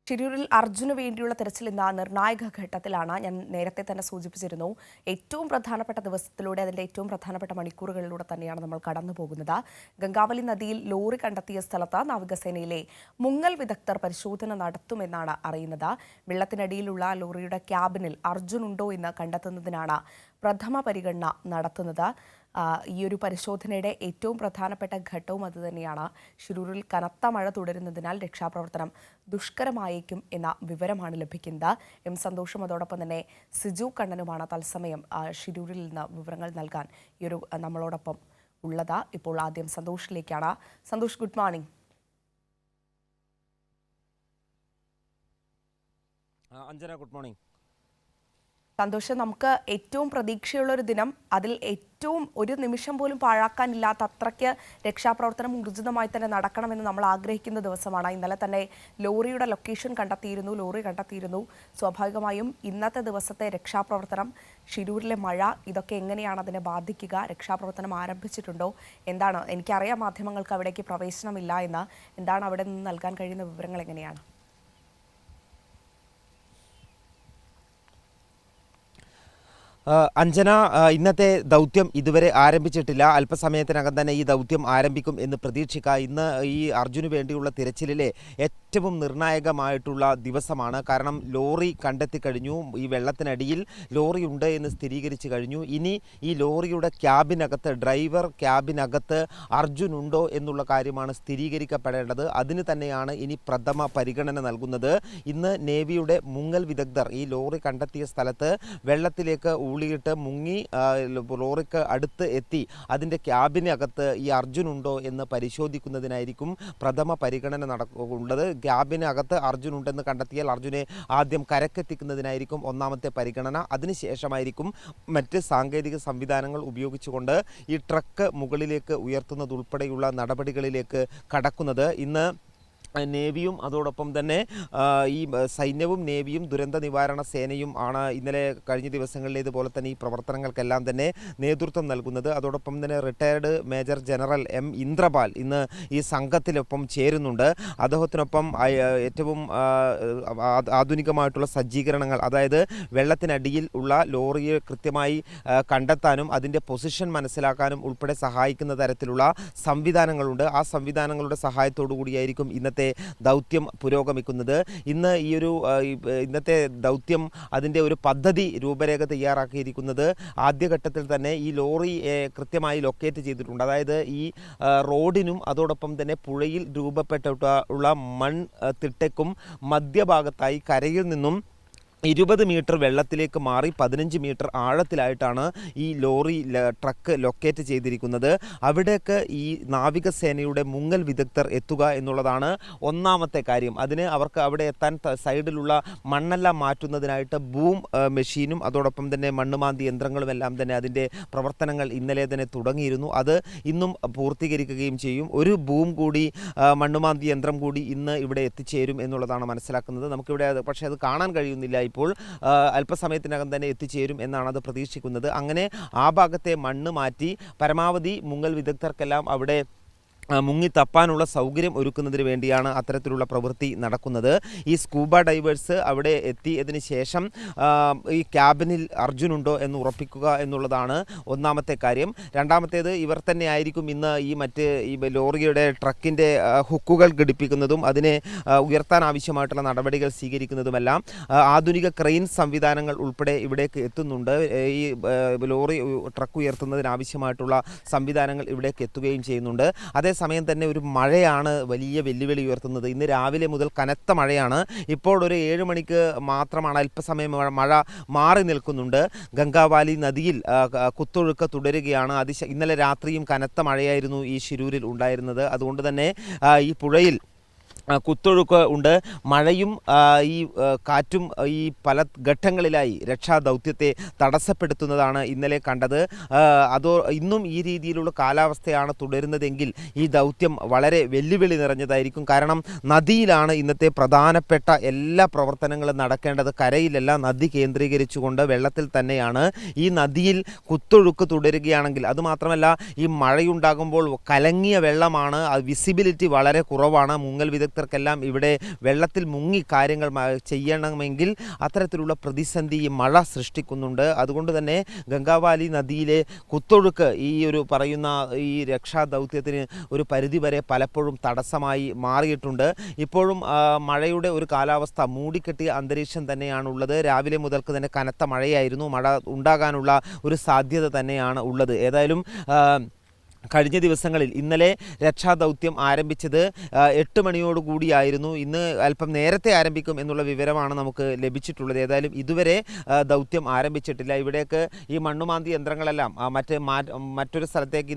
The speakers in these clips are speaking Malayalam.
ഷിരൂരിൽ അർജുന് വേണ്ടിയുള്ള തെരച്ചിൽ ഇന്ന് നിർണായക ഘട്ടത്തിലാണ്. ഞാൻ നേരത്തെ തന്നെ സൂചിപ്പിച്ചിരുന്നു. ഏറ്റവും പ്രധാനപ്പെട്ട ദിവസത്തിലൂടെ, അതിൻ്റെ ഏറ്റവും പ്രധാനപ്പെട്ട മണിക്കൂറുകളിലൂടെ തന്നെയാണ് നമ്മൾ കടന്നു പോകുന്നത്. ഗംഗാവലി നദിയിൽ ലോറി കണ്ടെത്തിയ സ്ഥലത്ത് നാവികസേനയിലെ മുങ്ങൽ വിദഗ്ധർ പരിശോധന നടത്തുമെന്നാണ് അറിയുന്നത്. വെള്ളത്തിനടിയിലുള്ള ലോറിയുടെ ക്യാബിനിൽ അർജുൻ ഉണ്ടോ എന്ന് കണ്ടെത്തുന്നതിനാണ് പ്രഥമ പരിഗണന നടത്തുന്നത്. ഈ ഒരു പരിശോധനയുടെ ഏറ്റവും പ്രധാനപ്പെട്ട ഘട്ടവും അതുതന്നെയാണ്. ഷിരൂരിൽ കനത്ത മഴ തുടരുന്നതിനാൽ രക്ഷാപ്രവർത്തനം ദുഷ്കരമായേക്കും എന്ന വിവരമാണ് ലഭിക്കുന്നത്. എം സന്തോഷും അതോടൊപ്പം തന്നെ സിജു കണ്ണനുമാണ് തത്സമയം ഷിരൂരിൽ നിന്ന് വിവരങ്ങൾ നൽകാൻ നമ്മളോടൊപ്പം ഉള്ളത്. ഇപ്പോൾ ആദ്യം സന്തോഷിലേക്കാണ്. Santhosh, good morning. Anjana, good morning. സന്തോഷം, നമുക്ക് ഏറ്റവും പ്രതീക്ഷയുള്ളൊരു ദിനം, അതിൽ ഏറ്റവും ഒരു നിമിഷം പോലും പാഴാക്കാനില്ലാത്ത അത്രയ്ക്ക് രക്ഷാപ്രവർത്തനം ഊർജിതമായി തന്നെ നടക്കണമെന്ന് നമ്മൾ ആഗ്രഹിക്കുന്ന ദിവസമാണ്. ഇന്നലെ തന്നെ ലോറിയുടെ ലൊക്കേഷൻ ലോറി കണ്ടെത്തിയിരുന്നു. സ്വാഭാവികമായും ഇന്നത്തെ ദിവസത്തെ രക്ഷാപ്രവർത്തനം, ഷിരൂരിലെ മഴ, ഇതൊക്കെ എങ്ങനെയാണ് അതിനെ ബാധിക്കുക? രക്ഷാപ്രവർത്തനം ആരംഭിച്ചിട്ടുണ്ടോ? എന്താണ്? എനിക്കറിയാം മാധ്യമങ്ങൾക്ക് അവിടേക്ക് പ്രവേശനമില്ല എന്ന്. എന്താണ് അവിടെ നിന്ന് നൽകാൻ കഴിയുന്ന വിവരങ്ങൾ? എങ്ങനെയാണ്? അഞ്ജന, ഇന്നത്തെ ദൗത്യം ഇതുവരെ ആരംഭിച്ചിട്ടില്ല. അല്പസമയത്തിനകം തന്നെ ഈ ദൗത്യം ആരംഭിക്കും എന്ന് പ്രതീക്ഷിക്കുക. ഇന്ന് ഈ അർജുന് വേണ്ടിയുള്ള തിരച്ചിലിലെ ഏറ്റവും നിർണായകമായിട്ടുള്ള ദിവസമാണ്. കാരണം ലോറി കണ്ടെത്തി കഴിഞ്ഞു. ഈ വെള്ളത്തിനടിയിൽ ലോറി ഉണ്ട് എന്ന് സ്ഥിരീകരിച്ചു കഴിഞ്ഞു. ഇനി ഈ ലോറിയുടെ ക്യാബിനകത്ത്, ഡ്രൈവർ ക്യാബിനകത്ത് അർജുൻ ഉണ്ടോ എന്നുള്ള കാര്യമാണ് സ്ഥിരീകരിക്കപ്പെടേണ്ടത്. അതിന് തന്നെയാണ് ഇനി പ്രഥമ പരിഗണന നൽകുന്നത്. ഇന്ന് നേവിയുടെ മുങ്ങൽ വിദഗ്ധർ ഈ ലോറി കണ്ടെത്തിയ സ്ഥലത്ത് വെള്ളത്തിലേക്ക് ഊളിയിട്ട് മുങ്ങി ലോറിക്ക് അടുത്ത് എത്തി അതിൻ്റെ ക്യാബിനകത്ത് ഈ അർജുൻ ഉണ്ടോ എന്ന് പരിശോധിക്കുന്നതിനായിരിക്കും പ്രഥമ പരിഗണന ഉള്ളത്. ക്യാബിനകത്ത് അർജുൻ ഉണ്ടെന്ന് കണ്ടെത്തിയാൽ അർജുനെ ആദ്യം കരക്കെത്തിക്കുന്നതിനായിരിക്കും ഒന്നാമത്തെ പരിഗണന. അതിനുശേഷമായിരിക്കും മറ്റ് സാങ്കേതിക സംവിധാനങ്ങൾ ഉപയോഗിച്ചുകൊണ്ട് ഈ ട്രക്ക് മുകളിലേക്ക് ഉയർത്തുന്നതുൾപ്പെടെയുള്ള നടപടികളിലേക്ക് കടക്കുന്നത്. ഇന്ന് നേവിയും അതോടൊപ്പം തന്നെ ഈ സൈന്യവും നേവിയും ദുരന്ത നിവാരണ സേനയും ആണ് ഇന്നലെ കഴിഞ്ഞ ദിവസങ്ങളിലേതുപോലെ തന്നെ ഈ പ്രവർത്തനങ്ങൾക്കെല്ലാം തന്നെ നേതൃത്വം നൽകുന്നത്. അതോടൊപ്പം തന്നെ retired major general M Indrapal ഇന്ന് ഈ സംഘത്തിനൊപ്പം ചേരുന്നുണ്ട്. അദ്ദേഹത്തിനൊപ്പം ഏറ്റവും ആധുനികമായിട്ടുള്ള സജ്ജീകരണങ്ങൾ, അതായത് വെള്ളത്തിനടിയിൽ ഉള്ള ലോറിയെ കൃത്യമായി കണ്ടെത്താനും അതിൻ്റെ പൊസിഷൻ മനസ്സിലാക്കാനും ഉൾപ്പെടെ സഹായിക്കുന്ന തരത്തിലുള്ള സംവിധാനങ്ങളുണ്ട്. ആ സംവിധാനങ്ങളുടെ സഹായത്തോടു കൂടിയായിരിക്കും ഇന്നത്തെ ദൗത്യം പുരോഗമിക്കുന്നത്. ഇന്നത്തെ ദൗത്യം അതിൻ്റെ ഒരു പദ്ധതി രൂപരേഖ തയ്യാറാക്കിയിരിക്കുന്നത് ആദ്യഘട്ടത്തിൽ തന്നെ ഈ ലോറി കൃത്യമായി ലൊക്കേറ്റ് ചെയ്തിട്ടുണ്ട്. അതായത് ഈ റോഡിനും അതോടൊപ്പം തന്നെ പുഴയിൽ രൂപപ്പെട്ടിട്ടുള്ള തിട്ടയ്ക്കും മധ്യഭാഗത്തായി കരയിൽ നിന്നും 20 മീറ്റർ വെള്ളത്തിലേക്ക് മാറി 15 മീറ്റർ ആഴത്തിലായിട്ടാണ് ഈ ലോറി ട്രക്ക് ലൊക്കേറ്റ് ചെയ്തിരിക്കുന്നത്. അവിടേക്ക് ഈ നാവികസേനയുടെ മുങ്ങൽ വിദഗ്ധർ എത്തുക എന്നുള്ളതാണ് ഒന്നാമത്തെ കാര്യം. അതിന് അവർക്ക് അവിടെ എത്താൻ സൈഡിലുള്ള മണ്ണെല്ലാം മാറ്റുന്നതിനായിട്ട് ബൂം മെഷീനും അതോടൊപ്പം തന്നെ മണ്ണുമാന്തി യന്ത്രങ്ങളും എല്ലാം തന്നെ അതിൻ്റെ പ്രവർത്തനങ്ങൾ ഇന്നലെ തന്നെ തുടങ്ങിയിരുന്നു. അത് ഇന്നും പൂർത്തീകരിക്കുകയും ചെയ്യും. ഒരു ബൂം കൂടി, മണ്ണുമാന്തി യന്ത്രം കൂടി ഇന്ന് ഇവിടെ എത്തിച്ചേരും എന്നുള്ളതാണ് മനസ്സിലാക്കുന്നത്. നമുക്കിവിടെ പക്ഷേ അത് കാണാൻ കഴിയുന്നില്ല. ഇപ്പോൾ അല്പസമയത്തിനകം തന്നെ എത്തിച്ചേരും എന്നാണ് അത് പ്രതീക്ഷിക്കുന്നത്. അങ്ങനെ ആ ഭാഗത്തെ മണ്ണ് മാറ്റി പരമാവധി മുങ്ങൽ വിദഗ്ധർക്കെല്ലാം അവിടെ മുങ്ങിത്തപ്പാനുള്ള സൗകര്യം ഒരുക്കുന്നതിന് വേണ്ടിയാണ് അത്തരത്തിലുള്ള പ്രവൃത്തി നടക്കുന്നത്. ഈ സ്കൂബ ഡൈവേഴ്സ് അവിടെ എത്തിയതിന് ശേഷം ഈ ക്യാബിനിൽ അർജുനുണ്ടോ എന്ന് ഉറപ്പിക്കുക എന്നുള്ളതാണ് ഒന്നാമത്തെ കാര്യം. രണ്ടാമത്തേത്, ഇവർ തന്നെ ആയിരിക്കും ഇന്ന് ഈ ലോറിയുടെ ട്രക്കിൻ്റെ ഹുക്കുകൾ ഘടിപ്പിക്കുന്നതും അതിനെ ഉയർത്താൻ ആവശ്യമായിട്ടുള്ള നടപടികൾ സ്വീകരിക്കുന്നതുമെല്ലാം. ആധുനിക ക്രെയിൻ സംവിധാനങ്ങൾ ഉൾപ്പെടെ ഇവിടേക്ക് എത്തുന്നുണ്ട്. ഈ ലോറി ട്രക്ക് ഉയർത്തുന്നതിനാവശ്യമായിട്ടുള്ള സംവിധാനങ്ങൾ ഇവിടേക്ക് എത്തുകയും ചെയ്യുന്നുണ്ട്. സമയം തന്നെ ഒരു മഴയാണ് വലിയ വെല്ലുവിളി ഉയർത്തുന്നത്. ഇന്ന് രാവിലെ മുതൽ കനത്ത മഴയാണ്. ഇപ്പോൾ ഒരു 7 മണിക്ക് മാത്രമാണ് അല്പസമയം മഴ മാറി നിൽക്കുന്നുണ്ട്. ഗംഗാവാലി നദിയിൽ കുത്തൊഴുക്ക് തുടരുകയാണ്. ഇന്നലെ രാത്രിയും കനത്ത മഴയായിരുന്നു ഈ ഷിരൂരിൽ ഉണ്ടായിരുന്നത്. അതുകൊണ്ട് തന്നെ ഈ പുഴയിൽ കുത്തൊഴുക്ക് ഉണ്ട്. മഴയും ഈ കാറ്റും ഈ പല ഘട്ടങ്ങളിലായി രക്ഷാദൗത്യത്തെ തടസ്സപ്പെടുത്തുന്നതാണ് ഇന്നലെ കണ്ടത്. ഇന്നും ഈ രീതിയിലുള്ള കാലാവസ്ഥയാണ് തുടരുന്നതെങ്കിൽ ഈ ദൗത്യം വളരെ വെല്ലുവിളി നിറഞ്ഞതായിരിക്കും. കാരണം നദിയിലാണ് ഇന്നത്തെ പ്രധാനപ്പെട്ട എല്ലാ പ്രവർത്തനങ്ങളും നടക്കേണ്ടത്. കരയിലല്ല, നദി കേന്ദ്രീകരിച്ചുകൊണ്ട് വെള്ളത്തിൽ തന്നെയാണ്. ഈ നദിയിൽ കുത്തൊഴുക്ക് തുടരുകയാണെങ്കിൽ, അതുമാത്രമല്ല ഈ മഴയുണ്ടാകുമ്പോൾ കലങ്ങിയ വെള്ളമാണ്, വിസിബിലിറ്റി വളരെ കുറവാണ്. മുങ്ങൽ വിദഗ്ധർ വിദഗ്ധർക്കെല്ലാം ഇവിടെ വെള്ളത്തിൽ മുങ്ങി കാര്യങ്ങൾ ചെയ്യണമെങ്കിൽ അത്തരത്തിലുള്ള പ്രതിസന്ധി ഈ മഴ സൃഷ്ടിക്കുന്നുണ്ട്. അതുകൊണ്ട് തന്നെ ഗംഗാവാലി നദിയിലെ കുത്തൊഴുക്ക് ഈ ഒരു പറയുന്ന ഈ രക്ഷാദൗത്യത്തിന് ഒരു പരിധിവരെ പലപ്പോഴും തടസ്സമായി മാറിയിട്ടുണ്ട്. ഇപ്പോഴും മഴയുടെ ഒരു കാലാവസ്ഥ, മൂടിക്കെട്ടിയ അന്തരീക്ഷം തന്നെയാണുള്ളത്. രാവിലെ മുതൽക്ക് തന്നെ കനത്ത മഴയായിരുന്നു. മഴ ഉണ്ടാകാനുള്ള ഒരു സാധ്യത തന്നെയാണ് ഉള്ളത്. ഏതായാലും കഴിഞ്ഞ ദിവസങ്ങളിൽ ഇന്നലെ രക്ഷാദൗത്യം ആരംഭിച്ചത് 8 മണിയോടുകൂടിയായിരുന്നു. ഇന്ന് അല്പം നേരത്തെ ആരംഭിക്കും എന്നുള്ള വിവരമാണ് നമുക്ക് ലഭിച്ചിട്ടുള്ളത്. ഏതായാലും ഇതുവരെ ദൗത്യം ആരംഭിച്ചിട്ടില്ല. ഇവിടേക്ക് ഈ മണ്ണുമാന്തി യന്ത്രങ്ങളെല്ലാം മറ്റൊരു സ്ഥലത്തേക്ക്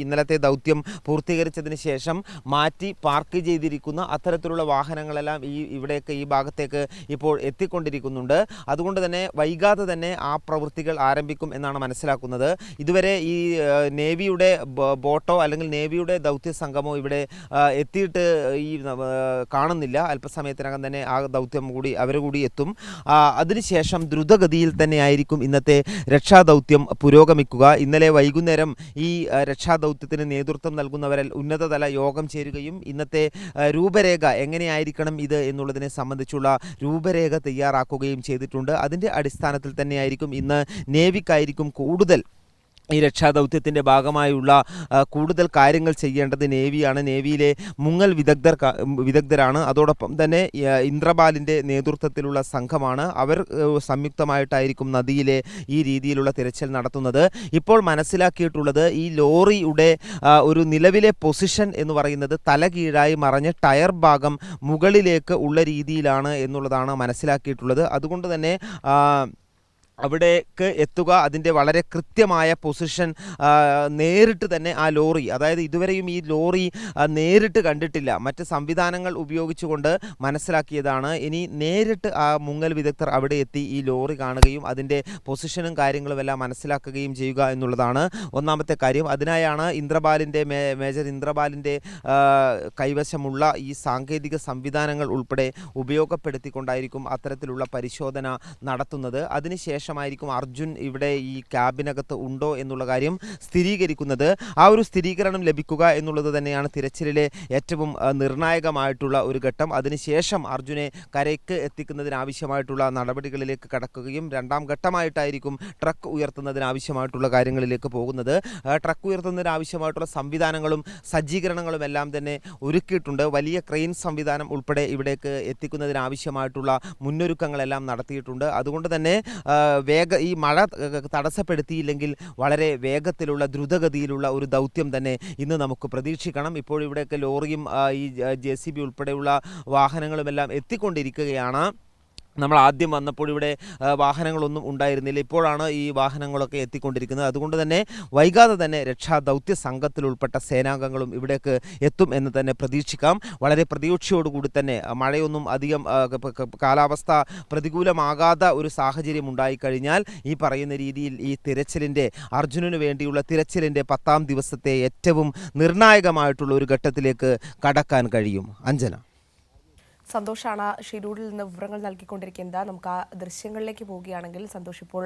ഇന്നലത്തെ ദൗത്യം പൂർത്തീകരിച്ചതിന് ശേഷം മാറ്റി പാർക്ക് ചെയ്തിരിക്കുന്ന അത്തരത്തിലുള്ള വാഹനങ്ങളെല്ലാം ഇവിടേക്ക് ഈ ഭാഗത്തേക്ക് ഇപ്പോൾ എത്തിക്കൊണ്ടിരിക്കുന്നുണ്ട്. അതുകൊണ്ട് തന്നെ വൈകാതെ തന്നെ ആ പ്രവൃത്തികൾ ആരംഭിക്കും എന്നാണ് മനസ്സിലാക്കുന്നത്. ഇതുവരെ ഈ നേവിയുടെ ബോട്ടോ അല്ലെങ്കിൽ നേവിയുടെ ദൗത്യ സംഘമോ ഇവിടെ എത്തിയിട്ട് കാണുന്നില്ല. അല്പസമയത്തിനകം തന്നെ ആ ദൗത്യം കൂടി അവർ കൂടി എത്തും. അതിനുശേഷം ദ്രുതഗതിയിൽ തന്നെയായിരിക്കും ഇന്നത്തെ രക്ഷാദൗത്യം പുരോഗമിക്കുക. ഇന്നലെ വൈകുന്നേരം ഈ രക്ഷാദൗത്യത്തിന് നേതൃത്വം നൽകുന്നവരിൽ ഉന്നതതല യോഗം ചേരുകയും ഇന്നത്തെ രൂപരേഖ എങ്ങനെയായിരിക്കണം ഇത് എന്നുള്ളതിനെ സംബന്ധിച്ചുള്ള രൂപരേഖ തയ്യാറാക്കുകയും ചെയ്തിട്ടുണ്ട്. അതിൻ്റെ അടിസ്ഥാനത്തിൽ തന്നെയായിരിക്കും ഇന്ന് നേവിക്കായിരിക്കും കൂടുതൽ ഈ രക്ഷാദൗത്യത്തിൻ്റെ ഭാഗമായുള്ള കൂടുതൽ കാര്യങ്ങൾ ചെയ്യേണ്ടത് നേവിയാണ്. നേവിയിലെ മുങ്ങൽ വിദഗ്ധരാണ്. അതോടൊപ്പം തന്നെ ഇന്ദ്രപാലിൻ്റെ നേതൃത്വത്തിലുള്ള സംഘമാണ്. അവർ സംയുക്തമായിട്ടായിരിക്കും നദിയിലെ ഈ രീതിയിലുള്ള തിരച്ചിൽ നടത്തുന്നത്. ഇപ്പോൾ മനസ്സിലാക്കിയിട്ടുള്ളത് ഈ ലോറിയുടെ ഒരു നിലവിലെ പൊസിഷൻ എന്ന് പറയുന്നത് തലകീഴായി മറഞ്ഞ് ടയർ ഭാഗം മുകളിലേക്ക് ഉള്ള രീതിയിലാണ് എന്നുള്ളതാണ് മനസ്സിലാക്കിയിട്ടുള്ളത്. അതുകൊണ്ട് തന്നെ അവിടേക്ക് എത്തുക, അതിൻ്റെ വളരെ കൃത്യമായ പൊസിഷൻ നേരിട്ട് തന്നെ ആ ലോറി, അതായത് ഇതുവരെയും ഈ ലോറി നേരിട്ട് കണ്ടിട്ടില്ല, മറ്റ് സംവിധാനങ്ങൾ ഉപയോഗിച്ചുകൊണ്ട് മനസ്സിലാക്കിയതാണ്. ഇനി നേരിട്ട് ആ മുങ്ങൽ വിദഗ്ധർ അവിടെ എത്തി ഈ ലോറി കാണുകയും അതിൻ്റെ പൊസിഷനും കാര്യങ്ങളും എല്ലാം മനസ്സിലാക്കുകയും ചെയ്യുക എന്നുള്ളതാണ് ഒന്നാമത്തെ കാര്യം. അതിനായാണ് മേജർ ഇന്ദ്രപാലിൻ്റെ കൈവശമുള്ള ഈ സാങ്കേതിക സംവിധാനങ്ങൾ ഉൾപ്പെടെ ഉപയോഗപ്പെടുത്തിക്കൊണ്ടായിരിക്കും അത്തരത്തിലുള്ള പരിശോധന നടത്തുന്നത്. അതിനുശേഷം ായിരിക്കും അർജുൻ ഇവിടെ ഈ ക്യാബിനകത്ത് ഉണ്ടോ എന്നുള്ള കാര്യം സ്ഥിരീകരിക്കുന്നത്. ആ ഒരു സ്ഥിരീകരണം ലഭിക്കുക എന്നുള്ളത് തന്നെയാണ് തിരച്ചിലിലെ ഏറ്റവും നിർണായകമായിട്ടുള്ള ഒരു ഘട്ടം. അതിനുശേഷം അർജുനെ കരയ്ക്ക് എത്തിക്കുന്നതിനാവശ്യമായിട്ടുള്ള നടപടികളിലേക്ക് കടക്കുകയും രണ്ടാം ഘട്ടമായിട്ടായിരിക്കും ട്രക്ക് ഉയർത്തുന്നതിനാവശ്യമായിട്ടുള്ള കാര്യങ്ങളിലേക്ക് പോകുന്നത്. ട്രക്ക് ഉയർത്തുന്നതിനാവശ്യമായിട്ടുള്ള സംവിധാനങ്ങളും സജ്ജീകരണങ്ങളും എല്ലാം തന്നെ ഒരുക്കിയിട്ടുണ്ട്. വലിയ ക്രെയിൻ സംവിധാനം ഉൾപ്പെടെ ഇവിടേക്ക് എത്തിക്കുന്നതിനാവശ്യമായിട്ടുള്ള മുന്നൊരുക്കങ്ങളെല്ലാം നടത്തിയിട്ടുണ്ട്. അതുകൊണ്ട് തന്നെ ഈ മഴ തടസ്സപ്പെടുത്തിയില്ലെങ്കിൽ വളരെ വേഗത്തിലുള്ള ദ്രുതഗതിയിലുള്ള ഒരു ദൗത്യം തന്നെ ഇന്ന് നമുക്ക് പ്രതീക്ഷിക്കണം. ഇപ്പോൾ ഇവിടെയൊക്കെ ലോറിയും ഈ JCB ഉൾപ്പെടെയുള്ള വാഹനങ്ങളുമെല്ലാം എത്തിക്കൊണ്ടിരിക്കുകയാണ്. നമ്മൾ ആദ്യം വന്നപ്പോൾ ഇവിടെ വാഹനങ്ങളൊന്നും ഉണ്ടായിരുന്നില്ല. ഇപ്പോഴാണ് ഈ വാഹനങ്ങളൊക്കെ എത്തിക്കൊണ്ടിരിക്കുന്നത്. അതുകൊണ്ട് തന്നെ വൈകാതെ തന്നെ രക്ഷാദൗത്യ സംഘത്തിൽ ഉൾപ്പെട്ട സേനാംഗങ്ങളും ഇവിടേക്ക് എത്തും എന്ന് തന്നെ പ്രതീക്ഷിക്കാം. വളരെ പ്രതീക്ഷയോടുകൂടി തന്നെ മഴയൊന്നും അധികം കാലാവസ്ഥ പ്രതികൂലമാകാത്ത ഒരു സാഹചര്യം ഉണ്ടായിക്കഴിഞ്ഞാൽ ഈ പറയുന്ന രീതിയിൽ ഈ തിരച്ചിലിൻ്റെ അർജുനന് വേണ്ടിയുള്ള തിരച്ചിലിൻ്റെ 10ാം ദിവസത്തെ ഏറ്റവും നിർണായകമായിട്ടുള്ള ഒരു ഘട്ടത്തിലേക്ക് കടക്കാൻ കഴിയും. അഞ്ജന. സന്തോഷാണ് ഷിരൂരിൽ നിന്ന് വിവരങ്ങൾ നൽകിക്കൊണ്ടിരിക്കുന്നത്. നമുക്ക് ആ ദൃശ്യങ്ങളിലേക്ക് പോവുകയാണെങ്കിൽ സന്തോഷ്, ഇപ്പോൾ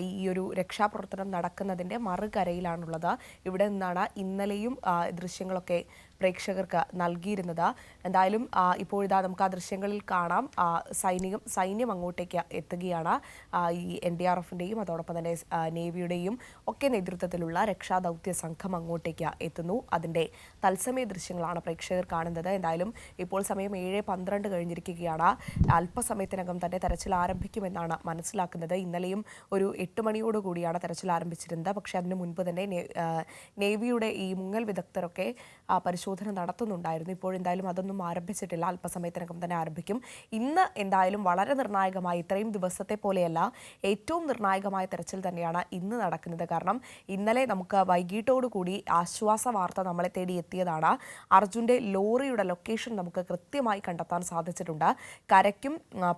ഈ ഒരു രക്ഷാപ്രവർത്തനം നടക്കുന്നതിൻ്റെ മറുകരയിലാണുള്ളത്. ഇവിടെ നിന്നാണ് ഇന്നലെയും ദൃശ്യങ്ങളൊക്കെ പ്രേക്ഷകർക്ക് നൽകിയിരുന്നത്. എന്തായാലും ഇപ്പോഴിതാ നമുക്ക് ആ ദൃശ്യങ്ങളിൽ കാണാം, സൈന്യം അങ്ങോട്ടേക്ക് എത്തുകയാണ്. ഈ NDRFൻ്റെയും അതോടൊപ്പം തന്നെ നേവിയുടെയും ഒക്കെ നേതൃത്വത്തിലുള്ള രക്ഷാദൗത്യ സംഘം അങ്ങോട്ടേക്ക് എത്തുന്നു. അതിൻ്റെ തത്സമയ ദൃശ്യങ്ങളാണ് പ്രേക്ഷകർ കാണുന്നത്. എന്തായാലും ഇപ്പോൾ സമയം 7:12 കഴിഞ്ഞിരിക്കുകയാണ്. അല്പസമയത്തിനകം തന്നെ തെരച്ചിൽ ആരംഭിക്കുമെന്നാണ് മനസ്സിലാക്കുന്നത്. ഇന്നലെയും ഒരു 8 മണിയോടുകൂടിയാണ് തെരച്ചിൽ ആരംഭിച്ചിരുന്നത്. പക്ഷേ അതിനു മുൻപ് തന്നെ നേവിയുടെ ഈ മുങ്ങൽ വിദഗ്ധരൊക്കെ പരിശോധന നടത്തുന്നുണ്ടായിരുന്നു. ഇപ്പോഴെന്തായാലും അതൊന്നും ആരംഭിച്ചിട്ടില്ല. അല്പസമയത്തിനകം തന്നെ ആരംഭിക്കും. ഇന്ന് എന്തായാലും വളരെ നിർണായകമായി, ഇത്രയും ദിവസത്തെ പോലെയല്ല, ഏറ്റവും നിർണായകമായ തെരച്ചിൽ തന്നെയാണ് ഇന്ന് നടക്കുന്നത്. കാരണം ഇന്നലെ നമുക്ക് വൈകിട്ടോടുകൂടി ആശ്വാസ വാർത്ത നമ്മളെ തേടി എത്തിയതാണ്. അർജുൻ്റെ ലോറിയുടെ ലൊക്കേഷൻ നമുക്ക് കൃത്യമായി കണ്ടെത്താൻ സാധിച്ചിട്ടുണ്ട്. കരയ്ക്കും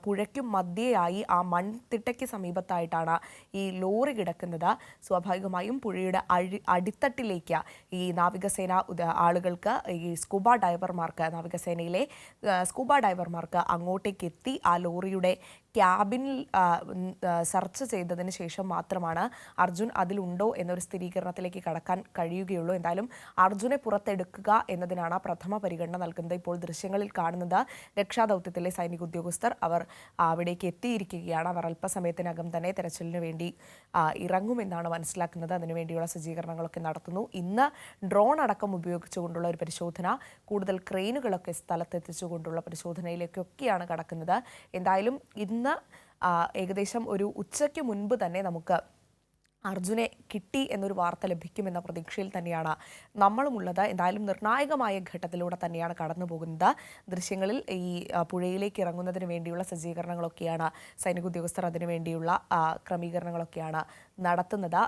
പുഴയ്ക്കും മധ്യേയായി ആ മൺതിട്ടയ്ക്ക് സമീപത്തായിട്ടാണ് ഈ ലോറി കിടക്കുന്നത്. സ്വാഭാവികമായും പുഴയുടെ അടിത്തട്ടിലേക്ക് ഈ നാവികസേന ആളുകൾക്ക്, ഈ സ്കൂബ ഡൈവർമാർക്ക്, നാവികസേനയിലെ സ്കൂബ ഡൈവർമാർക്ക് അങ്ങോട്ടേക്ക് എത്തി ആ ലോറിയുടെ ക്യാബിനിൽ സെർച്ച് ചെയ്തതിന് ശേഷം മാത്രമാണ് അർജുൻ അതിലുണ്ടോ എന്നൊരു സ്ഥിരീകരണത്തിലേക്ക് കടക്കാൻ കഴിയുകയുള്ളൂ. എന്തായാലും അർജുനെ പുറത്തെടുക്കുക എന്നതിനാണ് പ്രഥമ പരിഗണന നൽകുന്നത്. ഇപ്പോൾ ദൃശ്യങ്ങളിൽ കാണുന്നത് രക്ഷാദൗത്യത്തിലെ സൈനിക ഉദ്യോഗസ്ഥർ അവർ അവിടേക്ക് എത്തിയിരിക്കുകയാണ്. അവർ അല്പസമയത്തിനകം തന്നെ തെരച്ചിലിന് വേണ്ടി ഇറങ്ങുമെന്നാണ് മനസ്സിലാക്കുന്നത്. അതിനുവേണ്ടിയുള്ള സജ്ജീകരണങ്ങളൊക്കെ നടത്തുന്നു. ഇന്ന് ഡ്രോൺ അടക്കം ഉപയോഗിച്ചുകൊണ്ടുള്ള ഒരു പരിശോധന, കൂടുതൽ ക്രെയിനുകളൊക്കെ സ്ഥലത്തെത്തിച്ചുകൊണ്ടുള്ള പരിശോധനയിലേക്കൊക്കെയാണ് കടക്കുന്നത്. എന്തായാലും ഇന്ന് ഏകദേശം ഒരു ഉച്ചയ്ക്ക് മുൻപ് തന്നെ നമുക്ക് അർജുനെ കിട്ടി എന്നൊരു വാർത്ത ലഭിക്കുമെന്ന പ്രതീക്ഷയിൽ തന്നെയാണ് നമ്മളുമുള്ളത്. എന്തായാലും നിർണായകമായ ഘട്ടത്തിലൂടെ തന്നെയാണ് കടന്നു പോകുന്നത്. ദൃശ്യങ്ങളിൽ ഈ പുഴയിലേക്ക് ഇറങ്ങുന്നതിന് വേണ്ടിയുള്ള സജ്ജീകരണങ്ങളൊക്കെയാണ് സൈനിക ഉദ്യോഗസ്ഥർ അതിനു വേണ്ടിയുള്ള ക്രമീകരണങ്ങളൊക്കെയാണ് നടത്തുന്നത്.